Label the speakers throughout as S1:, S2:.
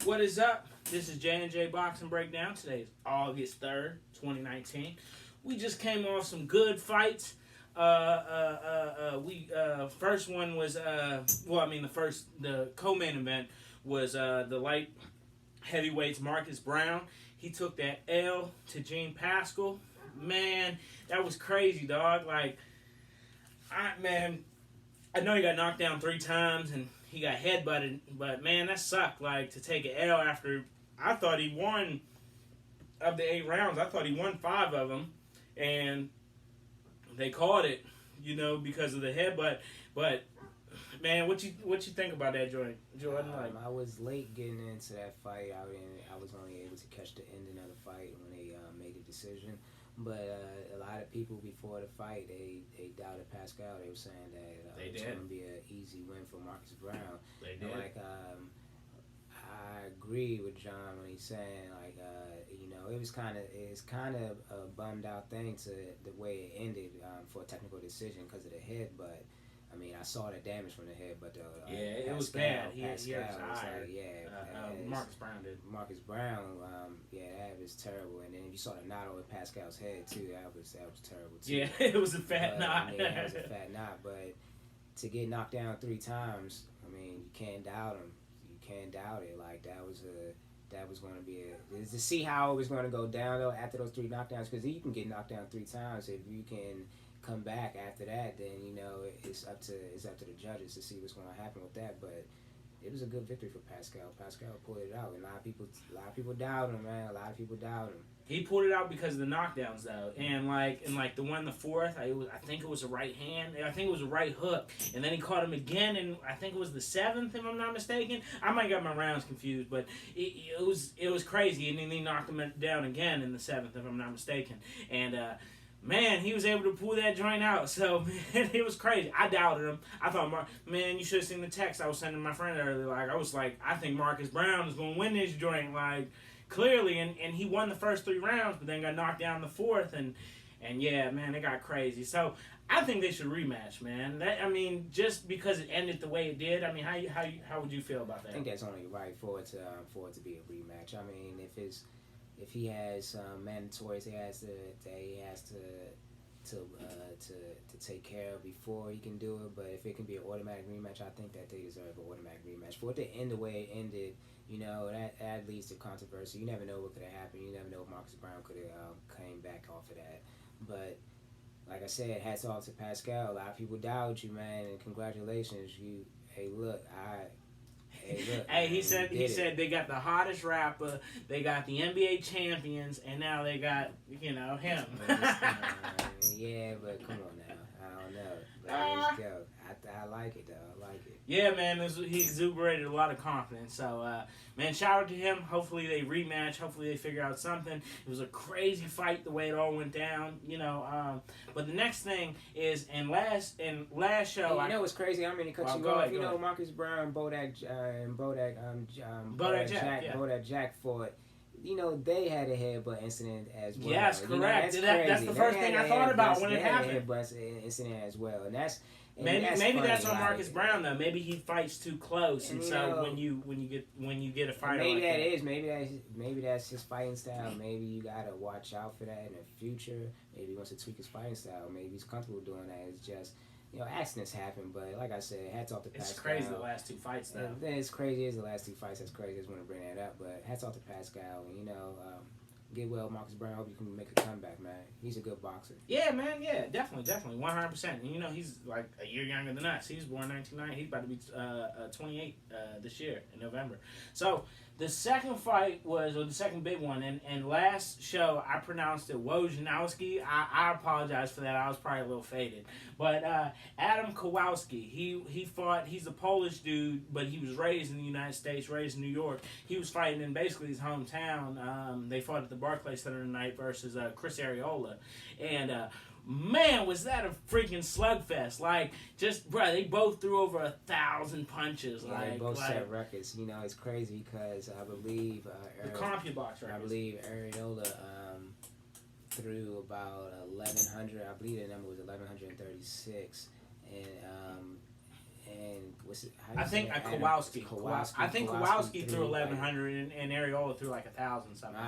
S1: What is up? This is J&J Boxing Breakdown. Today is August 3rd, 2019. We just came off some good fights. First one was the co-main event was the light heavyweights Marcus Brown. He took that L to Gene Pascal. Man, that was crazy, dog. I know he got knocked down 3 times and he got headbutted, but man, that sucked. Like, to take an L after I thought he won of the 8 rounds. I thought he won 5 of them, and they called it, because of the headbutt. But man, what you think about that, Jordan?
S2: I was late getting into that fight. I was only able to catch the ending of the fight when they made the decision. But a lot of people before the fight, they doubted Pascal. They were saying that it was going to be an easy win for Marcus Brown.
S1: They did.
S2: I agree with John when he's saying it was kind of a bummed out thing to the way it ended for a technical decision because of the head, but. I mean, I saw the damage from the head, but
S1: it was bad.
S2: Pascal was
S1: Marcus Brown did.
S2: Marcus Brown, that was terrible. And then you saw the knot over Pascal's head too. That was terrible too.
S1: Yeah, it was a fat knot.
S2: I mean, it was a fat knot. But to get knocked down 3 times, I mean, you can't doubt him. You can't doubt it. Like that was going to be to see how it was going to go down though after those 3 knockdowns, because you can get knocked down 3 times if you can come back after that, then it's up to the judges to see what's going to happen with that. But it was a good victory for Pascal. Pascal pulled it out, and a lot of people doubt him, man. A lot of people doubt him.
S1: He pulled it out because of the knockdowns, though, and the one, the 4th, I think it was a right hand, I think it was a right hook, and then he caught him again, and I think it was the 7th, if I'm not mistaken. I might get my rounds confused, but it was crazy, and then he knocked him down again in the 7th, if I'm not mistaken, and. Man, he was able to pull that joint out. So, man, it was crazy. I doubted him. I thought, man, you should have seen the text I was sending my friend earlier. I think Marcus Brown is going to win this joint, clearly. And he won the first 3 rounds, but then got knocked down the 4th. And yeah, man, it got crazy. So, I think they should rematch, man. Just because it ended the way it did. I mean, how would you feel about that?
S2: I think that's only right for it to be a rematch. I mean, if he has mandatories, he has to take care of before he can do it. But if it can be an automatic rematch, I think that they deserve an automatic rematch. For it to end the way it ended, that leads to controversy. You never know what could have happened. You never know if Marcus Brown could have came back off of that. But like I said, hats off to Pascal. A lot of people doubt you, man, and congratulations.
S1: He said they got the hottest rapper, they got the NBA champions, and now they got him.
S2: Yeah, but come on now, I don't know. But let's go. I like it though. I like it.
S1: Yeah, man, he exuberated a lot of confidence. So, man, shout out to him. Hopefully they rematch. Hopefully they figure out something. It was a crazy fight the way it all went down. But the next thing is in last show.
S2: Hey, what's crazy? I mean, to cut you off. Marcus Brown, Bodak Jack fought. They had a headbutt incident as well.
S1: Yes, correct. That's the first thing I thought about when it happened.
S2: They had a headbutt incident as well, and that's.
S1: Maybe that's on Marcus Brown though. Maybe he fights too close, and so when you get a fighter,
S2: maybe that's his fighting style. Maybe you gotta watch out for that in the future. Maybe he wants to tweak his fighting style. Maybe he's comfortable doing that. It's just accidents happen. But like I said, hats off to Pascal.
S1: It's crazy the last 2 fights though.
S2: It's crazy. It's the last 2 fights. That's crazy. I just want to bring that up. But hats off to Pascal. And get well, Marcus Brown. Hope you can make a comeback, man. He's a good boxer.
S1: Yeah, man. Yeah, definitely, 100%. And he's like a year younger than us. He was born 1990. He's about to be 28 this year in November. So the second fight the second big one, and last show I pronounced it Wojnarowski. I apologize for that. I was probably a little faded. But Adam Kownacki, he fought. He's a Polish dude, but he was raised in the United States, raised in New York. He was fighting in basically his hometown. They fought at the Barclays Center tonight versus Chris Arreola, and man, was that a freaking slugfest! They both threw over 1,000 punches.
S2: Yeah, they both set records. It's crazy because I believe
S1: the CompuBox records.
S2: I believe Arreola threw about 1,100. I believe the number was 1,136, and what's it?
S1: I think Kowalski. I think Kowalski threw 1,100 and Arreola threw like 1,000 something.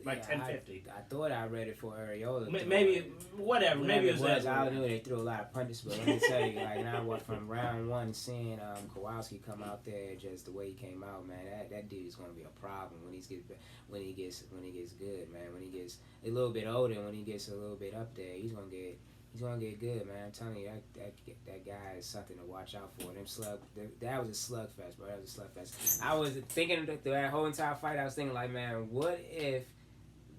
S1: Like 1,050.
S2: I thought I read it for Arreola.
S1: Maybe whatever. Maybe it was.
S2: I knew they threw a lot of punches, but let me tell you, like now what from round one, seeing Kowalski come out there just the way he came out, man, that dude is gonna be a problem when he gets good, man. When he gets a little bit older, when he gets a little bit up there, he's gonna get good, man. I'm telling you, that guy is something to watch out for. That was a slugfest, bro. That was a slugfest. I was thinking that whole entire fight. I was thinking like, man, what if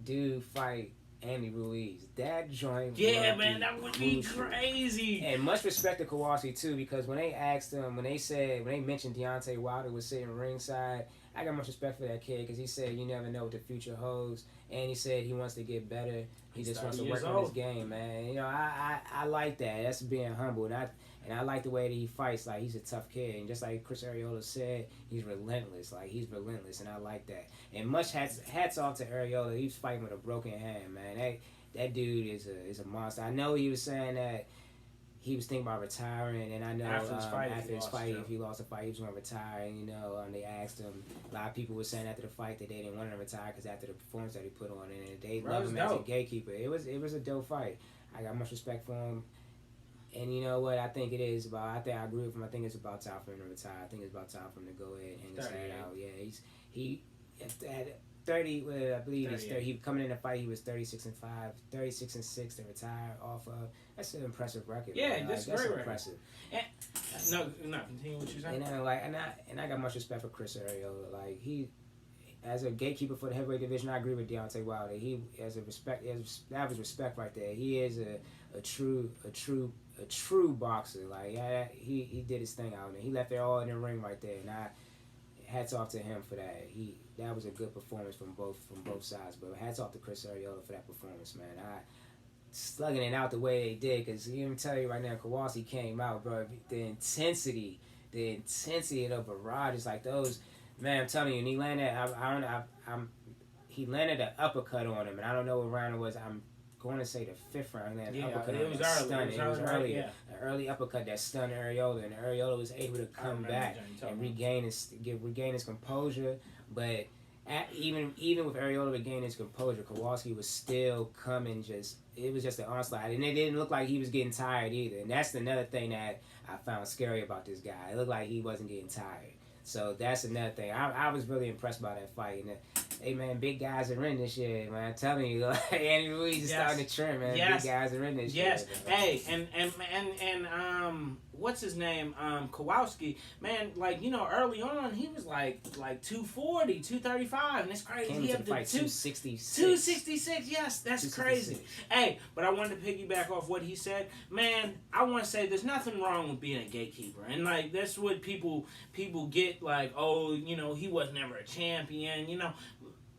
S2: dude fight Andy Ruiz? That joint.
S1: Yeah, man, that would be crazy.
S2: And much respect to Kowalski too, because when they asked him, when they mentioned Deontay Wilder was sitting ringside, I got much respect for that kid because he said you never know what the future holds, and he said he wants to get better. He just wants to work on his game, man. You know, I like that. That's being humble, and I like the way that he fights. Like he's a tough kid, and just like Chris Arreola said, he's relentless. Like he's relentless, and I like that. And much hats off to Arreola. He's fighting with a broken hand, man. That dude is a monster. I know he was saying that he was thinking about retiring, and I know after his fight, if he lost a fight, he was going to retire. And, you know, they asked him. A lot of people were saying after the fight that they didn't want him to retire because after the performance that he put on, and they love him as a gatekeeper. It was a dope fight. I got much respect for him. And you know what? I think it is about. I agree with him. I think it's about time for him to retire. I think it's about time for him to go ahead and hang his head out. Yeah, he at 30. I believe he's 30. He coming in the fight. He was 36-5, 36-6 to retire off of. That's an impressive record.
S1: Yeah,
S2: man.
S1: that's very impressive. And, no, continue what you're saying.
S2: And I got much respect for Chris Arreola. Like he, as a gatekeeper for the heavyweight division, I agree with Deontay Wilder. He that was respect right there. He is a true boxer. Like he did his thing out there. He left it all in the ring right there, and hats off to him for that. That was a good performance from both sides. But hats off to Chris Arreola for that performance, man. Slugging it out the way they did, because even tell you right now, Kowalski came out, bro. The intensity of the barrage is like those. Man, I'm telling you, and he landed. He landed an uppercut on him, and I don't know what round it was. I'm going to say the fifth round. Uppercut
S1: it was early.
S2: An early uppercut that stunned Arreola, and Arreola was able to come back and regain his composure. But even with Arreola regaining his composure, Kowalski was still coming. It was just an onslaught, and it didn't look like he was getting tired either. And that's another thing that I found scary about this guy. It looked like he wasn't getting tired. So that's another thing. I was really impressed by that fight. And hey man, big guys are in this shit, man. I'm telling you, Andy Ruiz is starting to trim, man. Big guys are in this shit.
S1: Yes. Hey, and what's his name? Kowalski, man, like, you know, early on he was like 240, 235, and it's crazy.
S2: Came
S1: he
S2: to
S1: had
S2: the fight
S1: 266.
S2: 266.
S1: Yes, that's crazy. Hey, but I wanted to piggyback off what he said. Man, I want to say there's nothing wrong with being a gatekeeper, and like that's what people get like, oh, you know, he was never a champion, you know.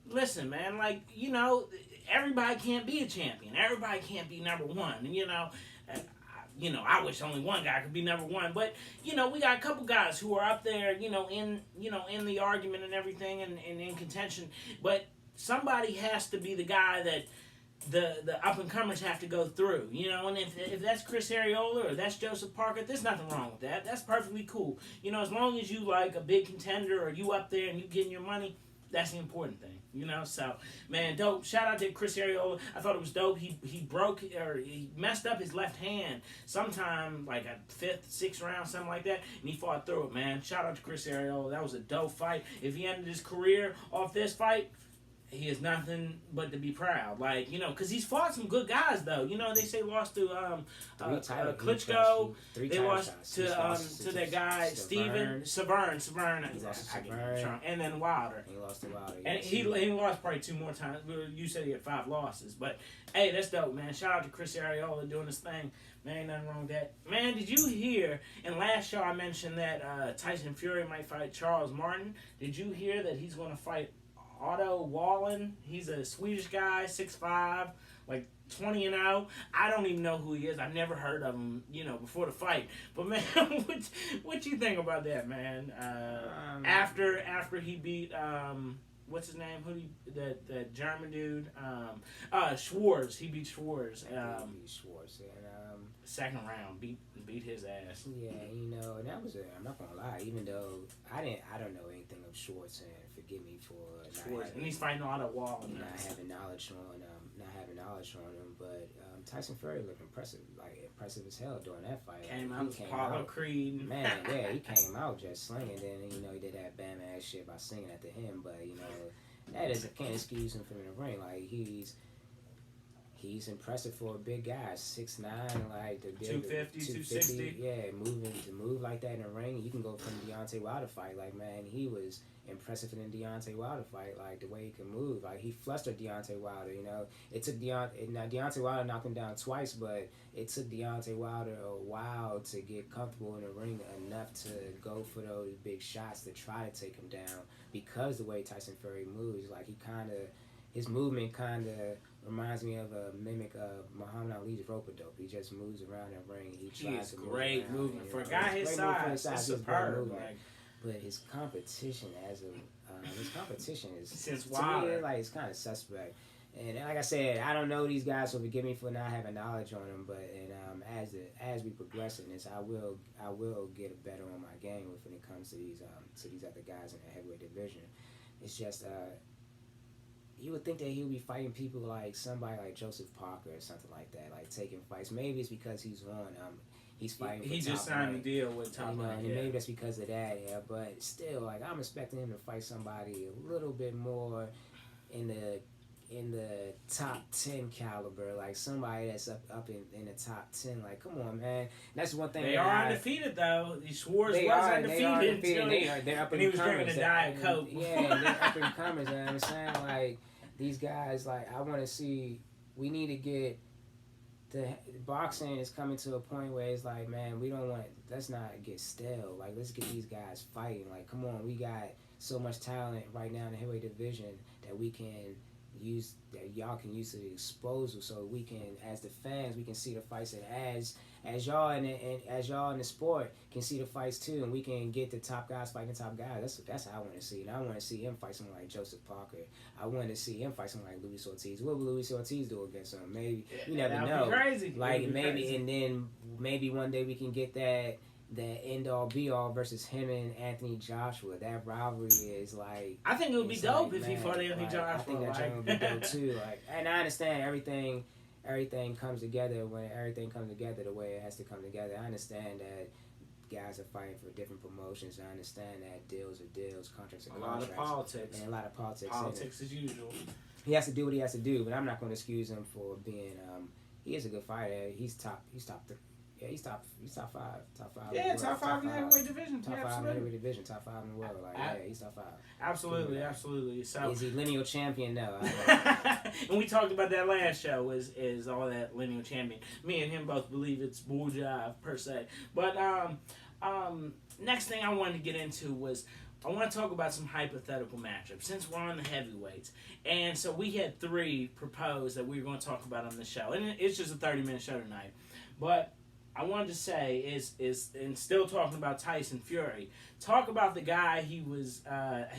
S1: Listen, man, like, you know, everybody can't be a champion. Everybody can't be number one. And, you know, I wish only one guy could be number one. But, you know, we got a couple guys who are up there, in the argument and everything and in contention. But somebody has to be the guy that the up-and-comers have to go through, you know, and if that's Chris Arreola or that's Joseph Parker, there's nothing wrong with that. That's perfectly cool. You know, as long as you, like, a big contender or you up there and you getting your money, that's the important thing, you know. So, man, dope. Shout out to Chris Arreola. I thought it was dope. He messed up his left hand sometime, like a fifth, sixth round, something like that, and he fought through it, man. Shout out to Chris Arreola. That was a dope fight. If he ended his career off this fight, he has nothing but to be proud. Like, you know, because he's fought some good guys, though. You know, they say lost to Klitschko. They lost to that guy, Steven Severn. And then Wilder.
S2: He lost to Wilder.
S1: And he lost probably 2 more times. You said he had 5 losses. But, hey, that's dope, man. Shout out to Chris Arreola doing his thing. Man, ain't nothing wrong with that. Man, did you hear, in last show I mentioned that Tyson Fury might fight Charles Martin. Did you hear that he's going to fight Otto Wallen? He's a Swedish guy, 6'5", like 20-0. I don't even know who he is. I've never heard of him, you know, before the fight. But man, what you think about that, man? After he beat what's his name? That German dude? Schwartz. He beat Schwartz.
S2: Beat Schwartz and
S1: second round beat his ass.
S2: Yeah, you know, and that was I'm not gonna lie. Even though I don't know anything of Schwartz, and forgive me for
S1: Schwartz, and he's fighting a lot of wall.
S2: Not having knowledge on him, but Tyson Fury looked impressive as hell during that fight.
S1: Came out with Apollo Creed.
S2: Man, yeah, he came out just slinging. Then you know he did that bam ass shit by singing at the him, but you know that can't excuse him from the ring. Like he's impressive for a big guy, 6'9", like the
S1: 250, 260.
S2: Yeah, to move like that in the ring. You can go from Deontay Wilder fight. Like, man, he was impressive in the Deontay Wilder fight. Like the way he can move. Like he flustered Deontay Wilder. You know, it took Deontay Wilder knocked him down twice, but it took Deontay Wilder a while to get comfortable in the ring enough to go for those big shots to try to take him down. Because the way Tyson Fury moves, like his movement kind of reminds me of a mimic of Muhammad Ali's rope-a-dope. He just moves around the ring. He tries to
S1: great movement for a guy his size. It's superb.
S2: But his competition is
S1: since Wilder,
S2: like it's kind of suspect. And like I said, I don't know these guys, so forgive me for not having knowledge on them. But as we progress in this, I will get better on my game when it comes to these other guys in the heavyweight division. It's just you would think that he would be fighting people like somebody like Joseph Parker or something like that, like taking fights. Maybe it's because he's on. He's fighting.
S1: He just signed a deal with Top Rank.
S2: And maybe that's because of that. Yeah, but still, like I'm expecting him to fight somebody a little bit more in the top 10 caliber, like somebody that's up in the top 10. Like, come on, man. That's one thing.
S1: They are undefeated though. Schwartz was undefeated.
S2: They're up and
S1: he was drinking a Diet Coke.
S2: Yeah, they're up and comers. You know what I'm saying? Like these guys, like I want to see. We need to get. The boxing is coming to a point where it's like, man, let's not get stale. Like, let's get these guys fighting. Like, come on, we got so much talent right now in the heavyweight division that we can use, that y'all can use to the disposal, so we can, as the fans, we can see the fights, and as y'all in the sport can see the fights too, and we can get the top guys fighting the top guys. That's how I want to see it. And I want to see him fight someone like Joseph Parker. I want to see him fight someone like Luis Ortiz. What will Luis Ortiz do against him? Maybe you never know.
S1: Crazy.
S2: Like maybe, and then maybe one day we can get that end all be all versus him and Anthony Joshua. That rivalry is like.
S1: I think it would be dope if he fought Anthony Joshua.
S2: I think that would be dope too. Like, and I understand everything comes together when everything comes together the way it has to come together. I understand that guys are fighting for different promotions. I understand that deals are deals, contracts are contracts.
S1: A lot of politics.
S2: And a lot of politics.
S1: Politics as usual.
S2: He has to do what he has to do, but I'm not going to excuse him for being. He is a good fighter. He's top 3. Yeah, he's top 5.
S1: Yeah, top 5 in the heavyweight division.
S2: Top 5 in the heavyweight division. Top 5 in the world. Like, yeah, he's top 5.
S1: Absolutely. So
S2: is he lineal champion? No.
S1: And we talked about that last show. Is all that lineal champion? Me and him both believe it's bulljive per se. But next thing I wanted to get into was. I want to talk about some hypothetical matchups since we're on the heavyweights. And so we had 3 proposed that we were going to talk about on the show. And it's just a 30-minute show tonight. But I wanted to say is and still talking about Tyson Fury. Talk about the guy he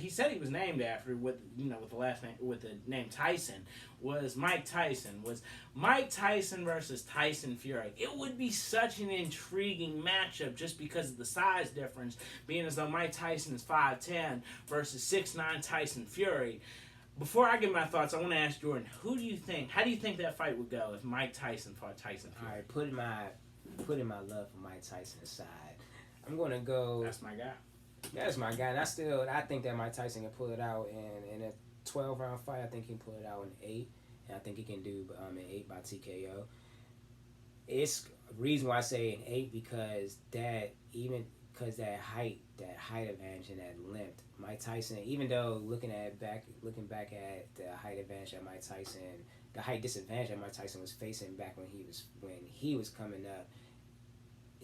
S1: said he was named after with the last name with the name Tyson was Mike Tyson. Was Mike Tyson versus Tyson Fury. It would be such an intriguing matchup just because of the size difference, being as though Mike Tyson is 5'10" versus 6'9" Tyson Fury. Before I give my thoughts, I want to ask Jordan, how do you think that fight would go if Mike Tyson fought Tyson Fury?
S2: All right, putting my love for Mike Tyson aside, I'm gonna go.
S1: That's my guy.
S2: That's my guy, and I think that Mike Tyson can pull it out in a 12-round fight. I think he can pull it out in 8, and I think he can do an 8 by TKO. It's the reason why I say an 8 because that height advantage and that length, Mike Tyson. Even though looking back at the height advantage that Mike Tyson, the height disadvantage that Mike Tyson was facing back when he was coming up.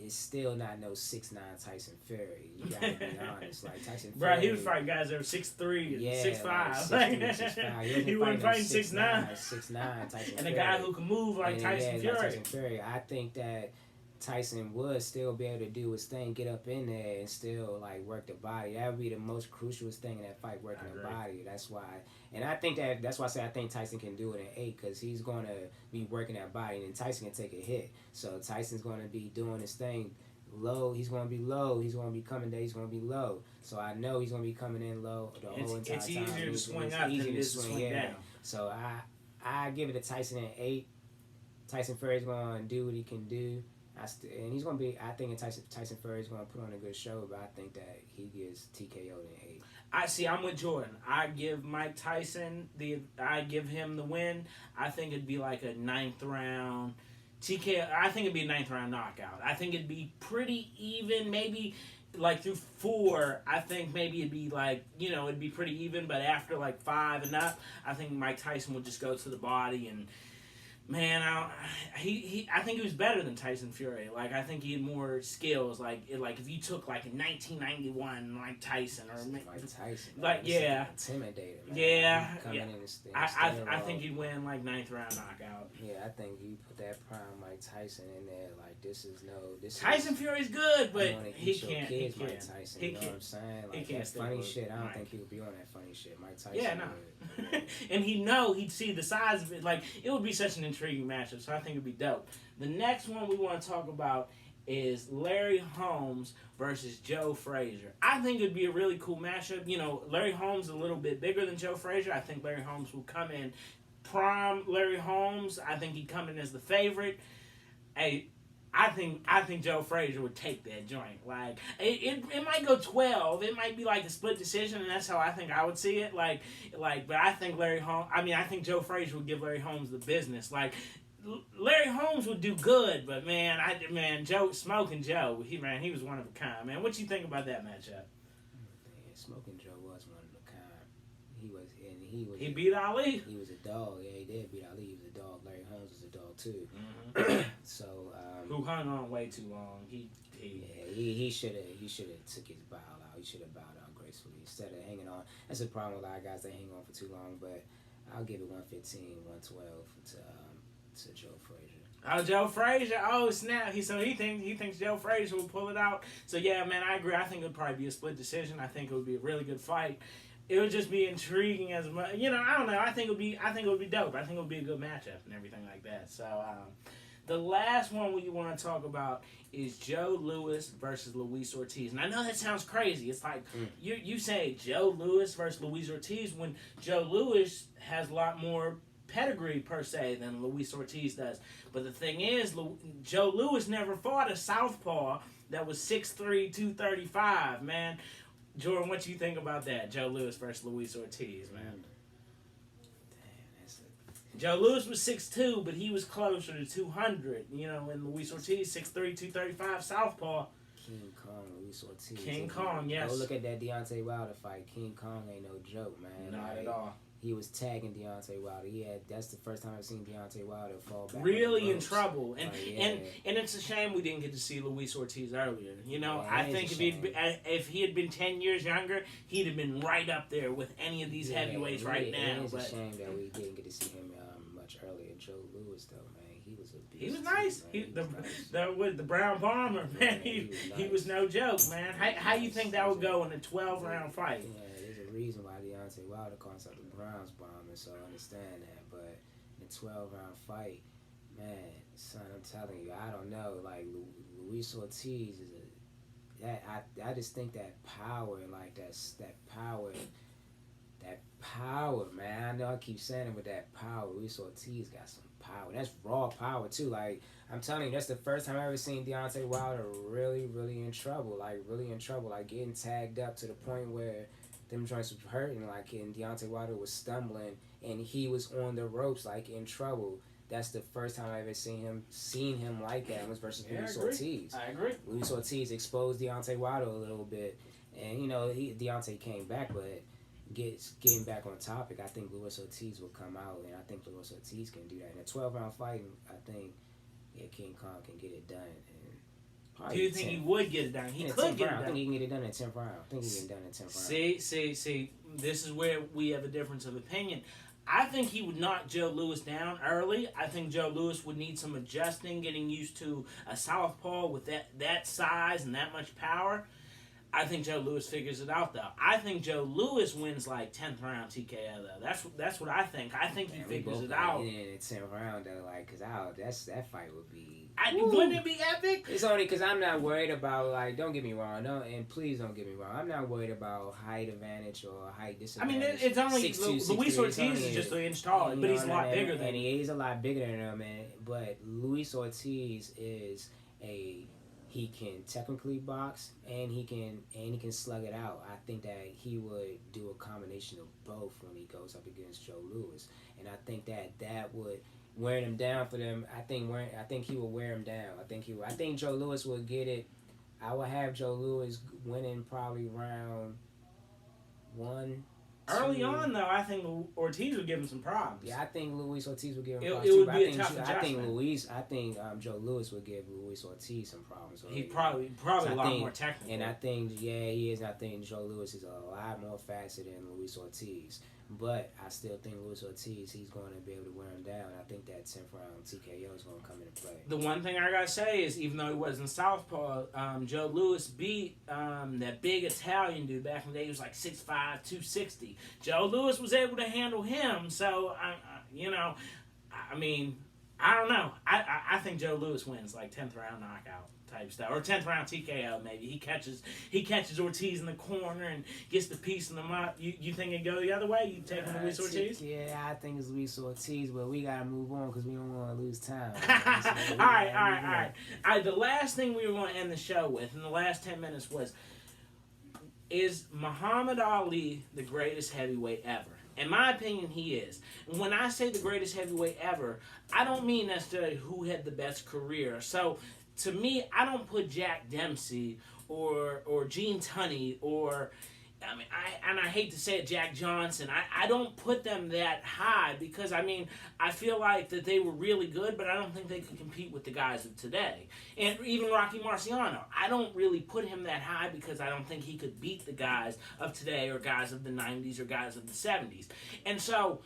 S2: It's still not no 6'9" Tyson Fury. You gotta be honest. Like Tyson Fury.
S1: Bro, he was fighting guys that were 6'3" and 6'5".
S2: Like 6'5".
S1: He wasn't fighting 6'9".
S2: 6'9" Tyson
S1: and
S2: Fury.
S1: a guy who can move like Tyson Fury.
S2: Like Tyson Fury. I think that Tyson would still be able to do his thing, get up in there, and still like work the body. That would be the most crucial thing in that fight, working the body. That's why, and I think that's why I say I think Tyson can do it in 8 because he's going to be working that body, and then Tyson can take a hit. So Tyson's going to be doing his thing low. He's going to be low. He's going to be coming down. He's going to be low. So I know he's going to be coming in low the whole entire time.
S1: It's easier to swing up than it is to swing down.
S2: So I give it to Tyson in 8. Tyson Fury's going to do what he can do. And he's going to be, I think Tyson Fury's going to put on a good show, but I think that he gets TKO'd in 8.
S1: I'm with Jordan. I give Mike Tyson I give him the win. I think it'd be like a 9th round TKO. I think it'd be a 9th round knockout. I think it'd be pretty even, maybe like through 4, I think maybe it'd be like, it'd be pretty even, but after like 5 and up, I think Mike Tyson would just go to the body and, man, I think he was better than Tyson Fury. Like, I think he had more skills. Like if you took like a 1991 like Tyson or
S2: Tyson,
S1: like
S2: intimidated. Man.
S1: Yeah, I
S2: think
S1: he'd win like 9th round knockout.
S2: Yeah, I think you put that prime Mike Tyson in there. Like
S1: Tyson Fury's good, but he can't.
S2: Mike Tyson, you know what I'm saying? Like that funny shit. I don't think he would be on that funny shit. Mike Tyson.
S1: Yeah, no. And he'd see the size of it. Like it would be such an intriguing matchup, so I think it'd be dope. The next one we want to talk about is Larry Holmes versus Joe Frazier. I think it'd be a really cool matchup. Larry Holmes is a little bit bigger than Joe Frazier. I think Larry Holmes will come in prime Larry Holmes. I think he'd come in as the favorite. I think Joe Frazier would take that joint. Like it might go 12. It might be like a split decision, and that's how I think I would see it. But I think I think Joe Frazier would give Larry Holmes the business. Like Larry Holmes would do good, but Smoking Joe, he was one of a kind. Man, what you think about that matchup?
S2: Man, Smoking Joe was one of a kind.
S1: He beat Ali.
S2: He was a dog. Yeah, he did beat Ali. He was a dog. Larry Holmes was a dog too.
S1: Mm-hmm.
S2: So
S1: who hung on way too long? He
S2: should have took his bow out. He should have bowed out gracefully instead of hanging on. That's a problem with a lot of guys that hang on for too long. But I'll give it 115, 112 to Joe Frazier.
S1: Oh, Joe Frazier! Oh, snap! He thinks Joe Frazier will pull it out. So yeah, man, I agree. I think it would probably be a split decision. I think it would be a really good fight. It would just be intriguing as much. I don't know. I think it would be dope. I think it would be a good matchup and everything like that. So the last one we want to talk about is Joe Louis versus Luis Ortiz. And I know that sounds crazy. It's like you say Joe Louis versus Luis Ortiz when Joe Louis has a lot more pedigree per se than Luis Ortiz does. But the thing is, Joe Louis never fought a southpaw that was 6'3", 235, man. Jordan, what you think about that? Joe Louis versus Luis Ortiz, man. Joe Louis was 6'2", but he was closer to 200. And Luis Ortiz 6'3", 235 southpaw.
S2: King Kong, Luis Ortiz.
S1: King Kong, yes.
S2: Go look at that Deontay Wilder fight. King Kong ain't no joke, man.
S1: Not at all.
S2: He was tagging Deontay Wilder. That's the first time I've seen Deontay Wilder fall back.
S1: Really in trouble. And it's a shame we didn't get to see Luis Ortiz earlier. I think if he had been 10 years younger, he'd have been right up there with any of these heavyweights right now.
S2: It's a shame that we didn't get to see him much earlier. Joe Louis, though, man, he was a beast.
S1: He was nice.
S2: Nice.
S1: The Brown Bomber, man, he was no joke, man. How you think that would go in a 12-round fight?
S2: Yeah, there's a reason why Deontay Wilder calls out the Browns Bomber, so I understand that. But in a 12-round fight, man, son, I'm telling you, I don't know. Like Luis Ortiz is I just think that power, like that power, man. I know I keep saying it, but that power, Luis Ortiz got some power. That's raw power too. Like I'm telling you, that's the first time I ever seen Deontay Wilder really, really in trouble. Like really in trouble. Like getting tagged up to the point where them joints was hurting. Like and Deontay Wilder was stumbling and he was on the ropes, like in trouble. That's the first time I ever seen him like that. It was versus Luis Ortiz.
S1: I agree.
S2: Luis Ortiz exposed Deontay Wilder a little bit, and Deontay came back, but getting back on topic, I think Luis Ortiz will come out, and I think Luis Ortiz can do that. In a 12-round fight, I think King Kong can get it done.
S1: Do you think he would get it done? He could get it done.
S2: I think he can get it done in 10th round. I think he can get it done in 10th round.
S1: See, this is where we have a difference of opinion. I think he would knock Joe Louis down early. I think Joe Louis would need some adjusting, getting used to a southpaw with that size and that much power. I think Joe Louis figures it out, though. I think Joe Louis wins like 10th round TKO, though. That's what I think. I think he figures it out.
S2: In the 10th round, though, like, because that fight would be...
S1: Wouldn't it be epic?
S2: It's only because I'm not worried about, like, don't get me wrong, and please don't get me wrong, I'm not worried about height advantage or height disadvantage.
S1: I mean, it's only... Luis Ortiz is just an inch taller, but he's a lot bigger than him.
S2: And he's a lot bigger than him, but Luis Ortiz is he can technically box and he can slug it out. I think that he would do a combination of both when he goes up against Joe Louis, and I think that would wear him down for them. I think he will wear him down. I think Joe Louis will get it. I will have Joe Louis winning probably round 1.
S1: Early on, though, I think Ortiz would give him some problems.
S2: Yeah, I think Luis Ortiz would give him
S1: problems.
S2: It would
S1: be a tough adjustment.
S2: I think Joe Louis would give Luis Ortiz some problems.
S1: He probably a lot more technical.
S2: And I think, he is. I think Joe Louis is a lot more faster than Luis Ortiz. But I still think Luis Ortiz, he's going to be able to wear him down. I think that 10th round TKO is going to come into play.
S1: The one thing I got to say is, even though he wasn't southpaw, Joe Louis beat that big Italian dude back in the day. He was like 6'5", 260. Joe Louis was able to handle him. So, I mean, I don't know. I think Joe Louis wins, like 10th round knockout type stuff, or 10th round TKO maybe. He catches Ortiz in the corner and gets the piece in the mouth. You think it go the other way? You taking Luis Ortiz?
S2: Yeah, I think it's Luis Ortiz, but we gotta move on because we don't want to lose time.
S1: All right. The last thing we were going to end the show with in the last 10 minutes is Muhammad Ali the greatest heavyweight ever? In my opinion, he is. And when I say the greatest heavyweight ever, I don't mean necessarily who had the best career. So, to me, I don't put Jack Dempsey or Gene Tunney or, I hate to say it, Jack Johnson. I don't put them that high because, I feel like that they were really good, but I don't think they could compete with the guys of today. And even Rocky Marciano, I don't really put him that high because I don't think he could beat the guys of today or guys of the 90s or guys of the 70s. And so,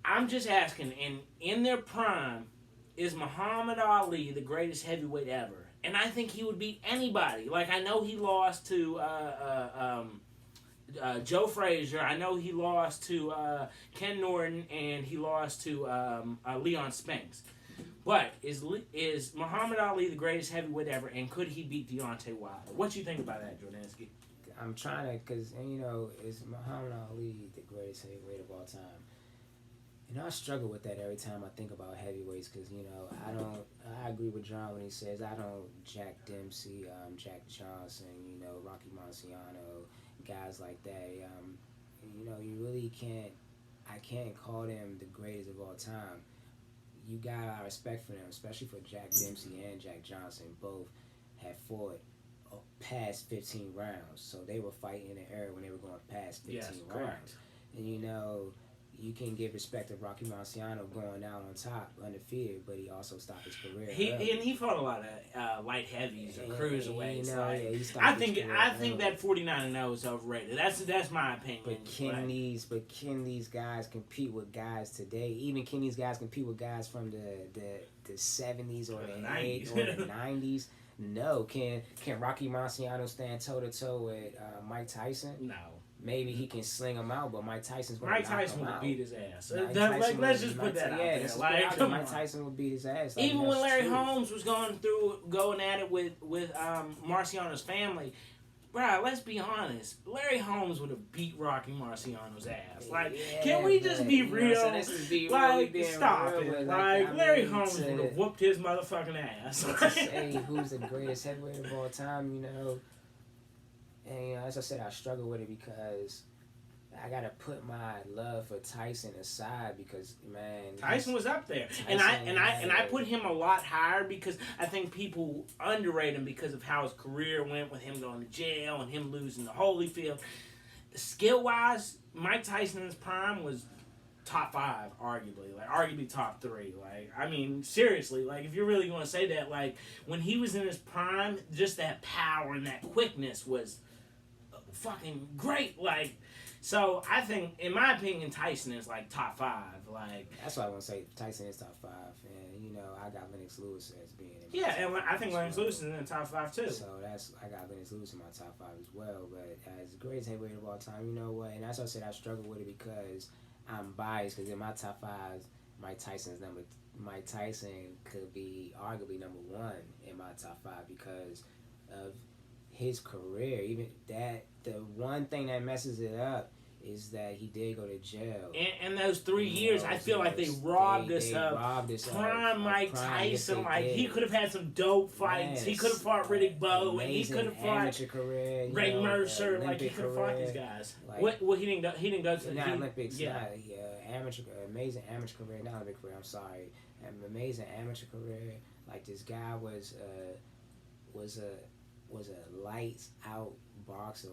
S1: I'm just asking, in their prime, is Muhammad Ali the greatest heavyweight ever? And I think he would beat anybody. Like, I know he lost to Joe Frazier. I know he lost to Ken Norton, and he lost to Leon Spinks. But is Muhammad Ali the greatest heavyweight ever, and could he beat Deontay Wilder? What you think about that, Jordansky?
S2: I'm trying to, because, is Muhammad Ali the greatest heavyweight of all time? I struggle with that every time I think about heavyweights because, I agree with John when he says I don't Jack Dempsey, Jack Johnson, Rocky Marciano, guys like that. You really I can't call them the greatest of all time. You got a lot of respect for them, especially for Jack Dempsey and Jack Johnson. Both have fought past 15 rounds. So they were fighting in an era when they were going past 15 rounds.
S1: Correct.
S2: And, you can give respect to Rocky Marciano going out on top, undefeated, but he also stopped his career.
S1: He fought a lot of light heavies or cruiserweights.
S2: I
S1: think that 49-0 is overrated. That's my opinion.
S2: But can these guys compete with guys today? Even can these guys compete with guys from the 70s or the 80s or the 90s? No. Can Rocky Marciano stand toe to toe with Mike Tyson?
S1: No.
S2: Maybe he can sling him out, but Mike Tyson would
S1: beat his ass. Let's just put that out there.
S2: Mike Tyson would beat his ass.
S1: Even when Larry Holmes was going at it with Marciano's family, bro, let's be honest. Larry Holmes would have beat Rocky Marciano's ass. Can we just be real? Stop it. Larry Holmes would have whooped his motherfucking ass.
S2: To say who's the greatest heavyweight of all time, And as I said, I struggle with it because I gotta put my love for Tyson aside because, man,
S1: Tyson was up there, and I put him a lot higher because I think people underrate him because of how his career went with him going to jail and him losing to Holyfield. Skill wise, Mike Tyson in his prime was top 5, arguably top 3. Seriously, if you're really going to say that, when he was in his prime, just that power and that quickness was fucking great. So I think, in my opinion, Tyson is like top 5. Like
S2: that's why I want to say Tyson is top 5, and you know I got Lennox Lewis as being.
S1: And I think Lennox Lewis is in the top 5 too.
S2: So I got Lennox Lewis in my top 5 as well. But as the greatest heavyweight of all time, you know what? And that's why I said I struggle with it because I'm biased. Because in my top 5, Mike Tyson could be arguably number 1 in my top 5 because of his career. Even that, the one thing that messes it up is that he did go to jail.
S1: And those 3 years, I feel like they robbed us of prime Mike Tyson. Like, he could have had some dope fights. Yes. He could have fought Riddick Bowe, and he could have fought Ray Mercer. Like, he could have fought these guys. Like, well, he didn't go to the
S2: Olympics. Yeah, amazing amateur career. Not Olympic career. I'm sorry, an amazing amateur career. Like, this guy was a lights out boxer,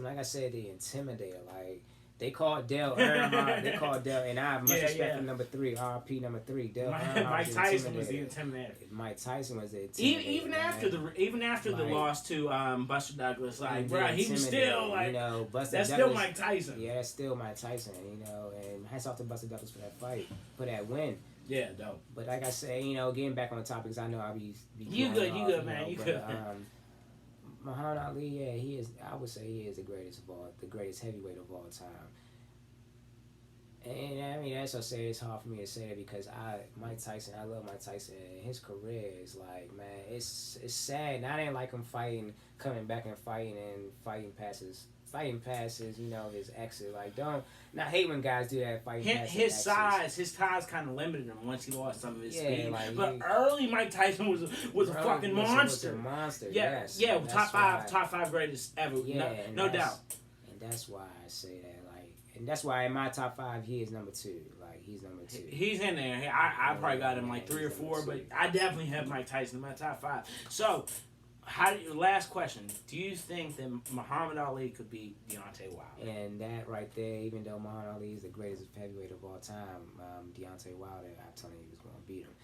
S2: like I said, the intimidator. Like, they called Dale Earnhardt. They called Dale, and I have much respect for number 3, RP number 3. Dale Earnhardt.
S1: Mike Tyson was the intimidator.
S2: Mike Tyson was the intimidator.
S1: Even after the loss to Buster Douglas, like, bro, he was still like,
S2: Buster
S1: that's
S2: Douglas,
S1: still Mike Tyson.
S2: Yeah, that's still Mike Tyson. And hats off to Buster Douglas for that fight, for that win.
S1: Yeah, dope.
S2: But like I said, getting back on the topics, I know I'll be
S1: you good, man. You good.
S2: Muhammad Ali, yeah, he is. I would say he is the greatest heavyweight of all time. And I mean, that's what I say. It's hard for me to say that because I love Mike Tyson. And his career is like, man, it's sad. And I didn't like him coming back and fighting passes. His exit. Like, not hate when guys do that. His
S1: size kind of limited him once he lost some of his speed. Like, but early Mike Tyson was a fucking monster.
S2: Was a monster.
S1: Yeah,
S2: yes.
S1: Yeah. Top five greatest ever. Yeah, no doubt.
S2: And that's why I say that. And that's why in my top 5, he is number 2. Like, he's number 2.
S1: He's in there. I probably got him like 3 or 4, but I definitely have Mike Tyson in my top 5. So, last question. Do you think that Muhammad Ali could beat Deontay Wilder?
S2: And that right there, even though Muhammad Ali is the greatest heavyweight of all time, Deontay Wilder, I'm telling you, is going to beat him.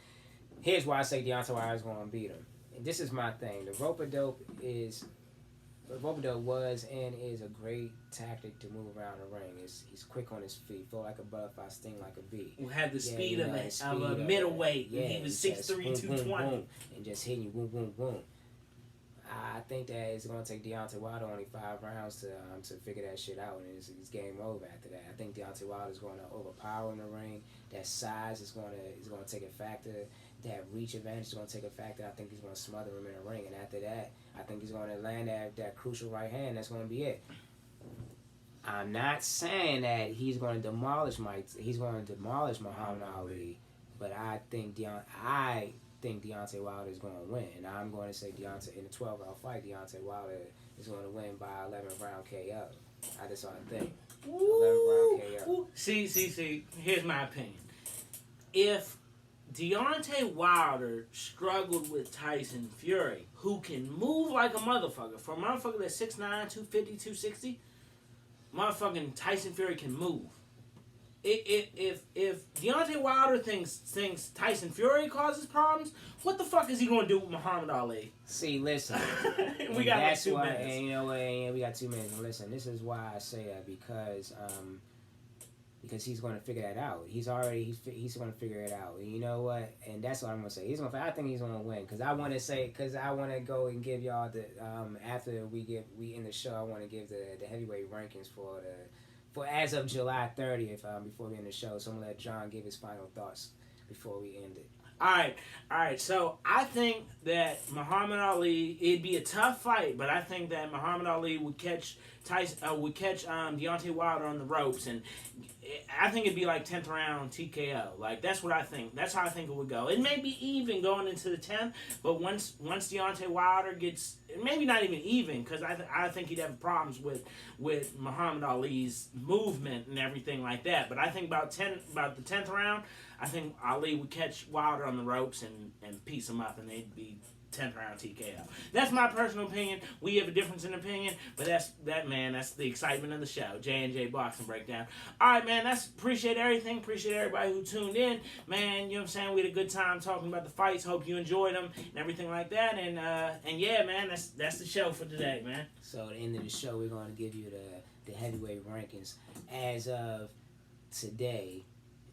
S2: Here's why I say Deontay Wilder is going to beat him. And this is my thing. The rope-a-dope was and is a great tactic to move around the ring. He's quick on his feet, flow like a butterfly, sting like a bee.
S1: Who had the speed of a middleweight. Yeah, he was 6'3", 220.
S2: And just hitting you, boom, boom, boom. I think that it's going to take Deontay Wilder only 5 rounds to figure that shit out, and it's game over after that. I think Deontay Wilder is going to overpower in the ring. That size is going to take a factor. That reach advantage is going to take a factor. I think he's going to smother him in the ring, and after that, I think he's going to land that crucial right hand. That's going to be it. I'm not saying that he's going to demolish Muhammad Ali, but I think Deontay Wilder is going to win, and I'm going to say Deontay in a 12-round fight. Deontay Wilder is going to win by 11th-round KO. That's what I think. 11th-round KO.
S1: See. Here's my opinion. If Deontay Wilder struggled with Tyson Fury, who can move like a motherfucker, for a motherfucker that's 6'9", 250, 260, motherfucking Tyson Fury can move. If Deontay Wilder thinks Tyson Fury causes problems, what the fuck is he going to do with Muhammad Ali?
S2: See, listen.
S1: We got like 2 minutes.
S2: And you know what? And we got 2 minutes. And listen, this is why I say that because he's going to figure that out. He's going to figure it out. And you know what? And that's what I'm going to say. I think he's going to win because I want to go and give y'all the after we end the show. I want to give the heavyweight rankings for as of July 30th before we end the show. So I'm going to let John give his final thoughts before we end it.
S1: All right. So I think that Muhammad Ali, it'd be a tough fight, but I think that Muhammad Ali would catch Deontay Wilder on the ropes, and I think it'd be like 10th round TKO. Like, that's what I think. That's how I think it would go. It may be even going into the 10th, but once Deontay Wilder gets, maybe not even even, because I think he'd have problems with Muhammad Ali's movement and everything like that. But I think about the 10th round, I think Ali would catch Wilder on the ropes and piece him up, and they'd be 10th round TKO. That's my personal opinion. We have a difference in opinion, but that's the excitement of the show. J&J Boxing Breakdown. All right, man, appreciate everything. Appreciate everybody who tuned in. Man, you know what I'm saying? We had a good time talking about the fights. Hope you enjoyed them and everything like that. And yeah, man, that's the show for today, man.
S2: So at the end of the show, we're going to give you the the heavyweight rankings as of today.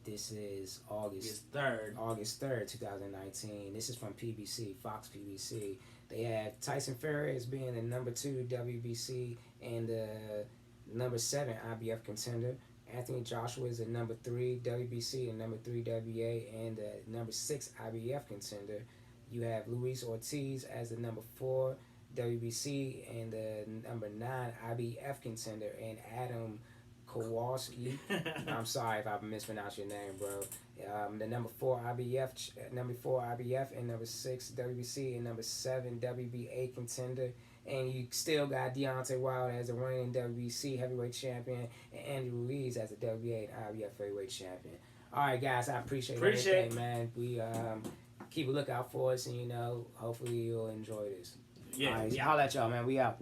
S2: This is August 3rd, 2019. This is from PBC, Fox PBC. They have Tyson Fury as being the number 2 WBC and the number 7 IBF contender. Anthony Joshua is the number 3 WBC and number 3 WA and the number 6 IBF contender. You have Luis Ortiz as the number 4 WBC and the number 9 IBF contender, and Adam Kownacki. I'm sorry if I mispronounced your name, bro. The number 4 IBF, and number 6 WBC and number 7 WBA contender. And you still got Deontay Wilder as the reigning WBC heavyweight champion, and Andy Ruiz as the WBA and IBF heavyweight champion. All right, guys, I appreciate everything, man. We keep a lookout for us, and hopefully you'll enjoy this.
S1: Yeah,
S2: all right, holla at y'all, man. We out.